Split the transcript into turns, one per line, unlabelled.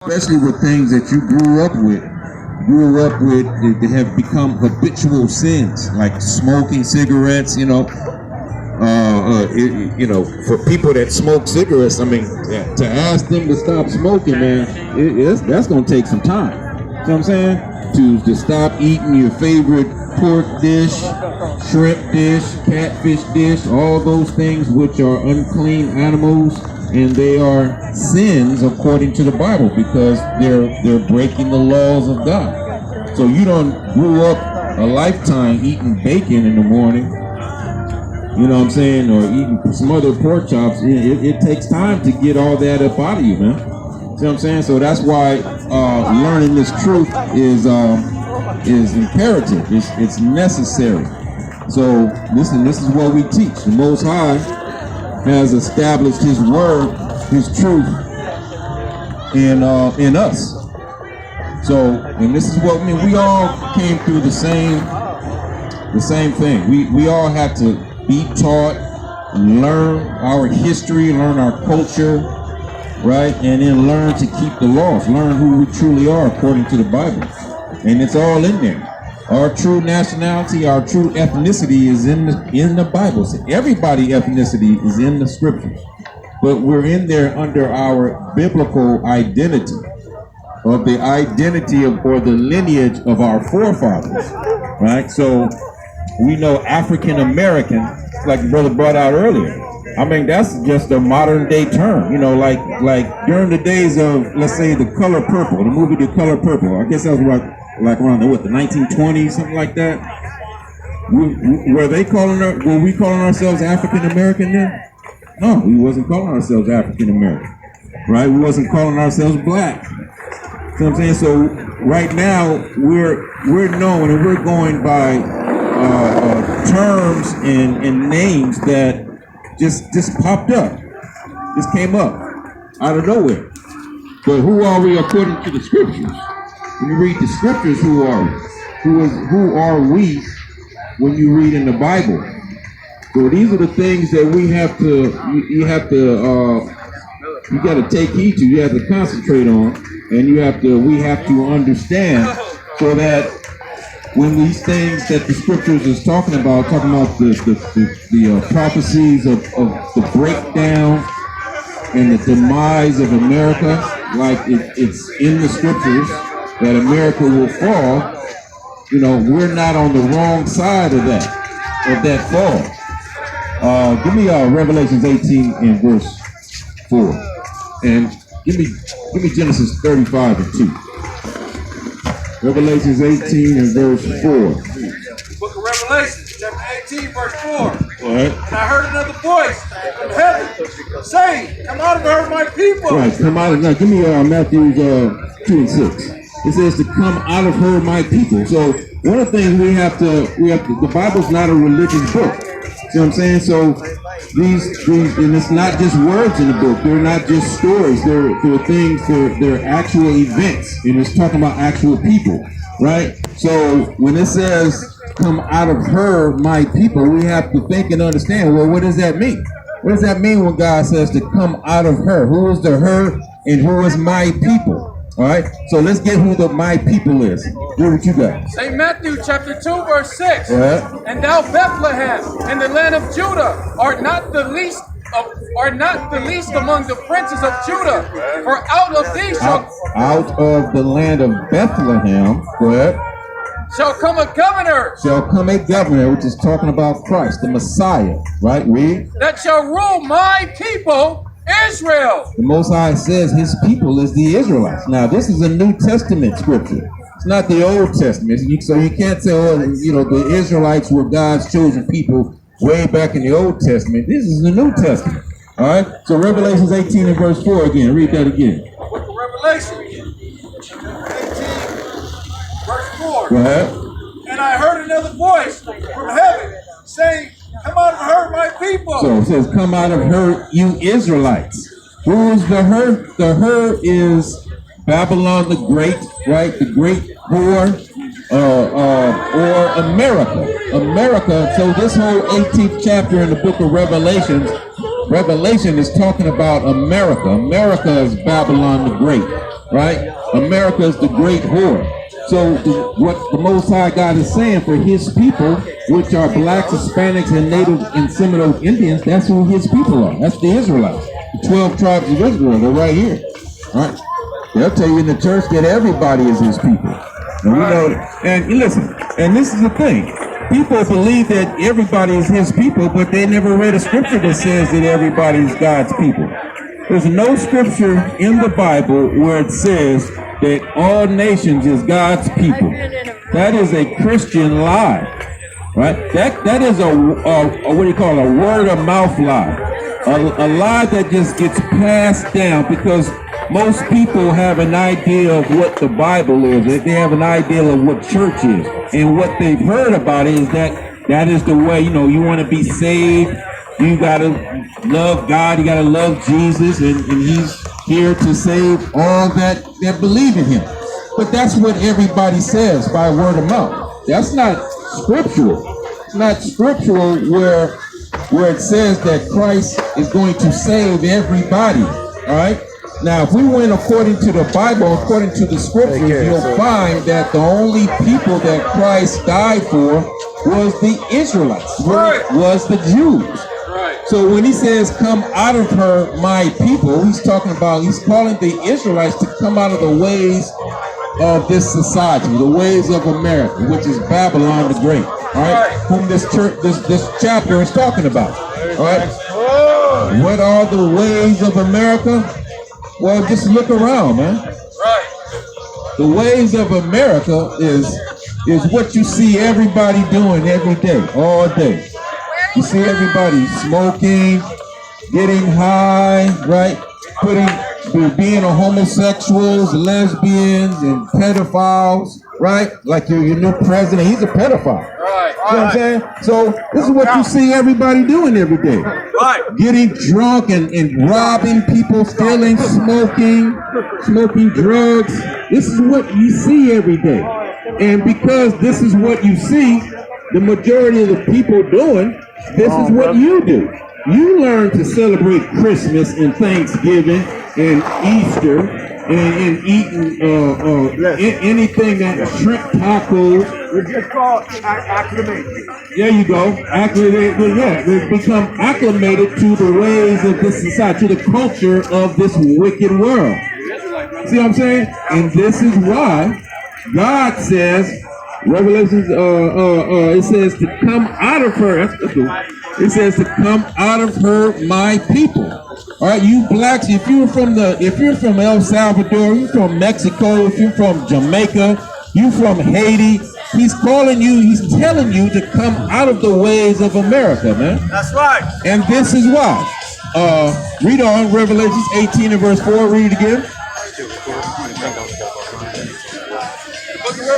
especially with things that you grew up with, that have become habitual sins, like smoking cigarettes. For people that smoke cigarettes, I mean, to ask them to stop smoking, man, that's gonna take some time. You know what I'm saying? To stop eating your favorite pork dish, shrimp dish, catfish dish, all those things which are unclean animals, and they are sins according to the Bible because they're breaking the laws of God. So you don't grew up a lifetime eating bacon in the morning, you know what I'm saying, or eating some other pork chops. It takes time to get all that up out of you, man. See what I'm saying? So that's why learning this truth is imperative. It's necessary. So listen, this is what we teach. The Most High has established His word, His truth in us. So, and this is what we all came through the same thing. We all had to be taught, learn our history, learn our culture, right? And then learn to keep the laws, learn who we truly are according to the Bible. And it's all in there. Our true nationality, our true ethnicity is in the Bible. So everybody's ethnicity is in the scriptures. But we're in there under our biblical identity, of the identity of, or the lineage of our forefathers, right? So we know African American, like the brother brought out earlier. I mean, that's just a modern day term, like during the days of, let's say, The Color Purple, the movie The Color Purple. I guess that was around the 1920s, something like that. Were we calling ourselves African American then? No, we wasn't calling ourselves African American, right? We wasn't calling ourselves black. You know what I'm saying? So right now we're known and we're going by terms and names that just popped up, just came up out of nowhere. But who are we according to the scriptures? When you read the scriptures, who are we? Who are we when you read in the Bible? So these are the things that we have to, you got to take heed to, you have to concentrate on, and we have to understand, so that when these things that the scriptures is talking about the prophecies of the breakdown and the demise of America, like it's in the scriptures that America will fall, we're not on the wrong side of that fall. Give me Revelations 18 and verse 4, and give me Genesis 35 and 2. Revelations 18 and verse 4.
Book of Revelation, chapter 18, verse 4.
All right.
And I heard another voice from heaven saying, "Come out of her, my people."
Right, come out of, now give me Matthew 2 and 6. It says to come out of her, my people. So one of the things we have to, the Bible's not a religious book. See what I'm saying? So these, and it's not just words in the book. They're not just stories. They're things. They're actual events, and it's talking about actual people, right? So when it says "come out of her, my people," we have to think and understand. Well, what does that mean? What does that mean when God says to come out of her? Who is the her, and who is my people? All right. So let's get who the my people is. What you got?
St. Matthew chapter 2, verse 6.
Right.
And thou Bethlehem in the land of Judah art not the least among the princes of Judah, for out of thee
out of the land of Bethlehem, go ahead,
shall come a governor,
which is talking about Christ, the Messiah, right? Read.
that shall rule my people Israel.
The Most High says His people is the Israelites. Now, this is a New Testament scripture. It's not the Old Testament. So you can't say, the Israelites were God's chosen people way back in the Old Testament. This is the New Testament. All right? So Revelations 18 and verse 4 again. Read that again.
Book of Revelation 18, verse 4.
Go ahead.
And I heard another voice from heaven saying, "Come out of her, my people."
So it says, "Come out of her, you Israelites." Who is the her? The her is Babylon the Great, right? The great whore, or America. So this whole 18th chapter in the book of Revelation is talking about America. America is Babylon the Great. right? America is the great whore. So what the Most High God is saying for his people, which are blacks, Hispanics, and Native and Seminole Indians, that's who his people are. That's the Israelites. The 12 tribes of Israel, they're right here. Right? They'll tell you in the church that everybody is his people. And we know, and listen, and this is the thing. People believe that everybody is his people, but they never read a scripture that says that everybody is God's people. There's no scripture in the Bible where it says that all nations is God's people. That is a Christian lie, right? That is a what do you call it, a word of mouth lie, a lie that just gets passed down because most people have an idea of what the Bible is. They have an idea of what church is, and what they've heard about it is that is the way. You know, you want to be saved. You gotta love God. You gotta love Jesus, and he's here to save all that believe in him. But that's what everybody says by word of mouth. That's not scriptural. It's not scriptural where it says that Christ is going to save everybody. All right. Now, if we went according to the Bible, according to the scriptures, you'll find that the only people that Christ died for was the Israelites, was the Jews. So when he says, come out of her, my people, he's calling the Israelites to come out of the ways of this society, the ways of America, which is Babylon the Great, all right, whom this chapter is talking about, all right? What are the ways of America? Well, just look around, man. The ways of America is what you see everybody doing every day, all day. You see everybody smoking, getting high, right? Being a homosexuals, lesbians, and pedophiles, right? Like your new president, he's a pedophile.
Right.
You know what I'm saying? So this is what you see everybody doing every day.
Right.
Getting drunk and robbing people, stealing, smoking drugs. This is what you see every day. And because this is what you see, the majority of the people doing, this is what you do. You learn to celebrate Christmas and Thanksgiving and Easter and eating anything that shrimp tacos.
It's just called acclimated.
There you go. Acclimated. Yeah, they become acclimated to the ways of this society, to the culture of this wicked world. See what I'm saying? And this is why God says, Revelations, it says to come out of her. It says to come out of her, my people. All right, you blacks. If you're from El Salvador, you're from Mexico, if you're from Jamaica, you from Haiti. He's calling you. He's telling you to come out of the ways of America, man.
That's right.
And this is why. Read on Revelations 18 and verse 4. Read it again.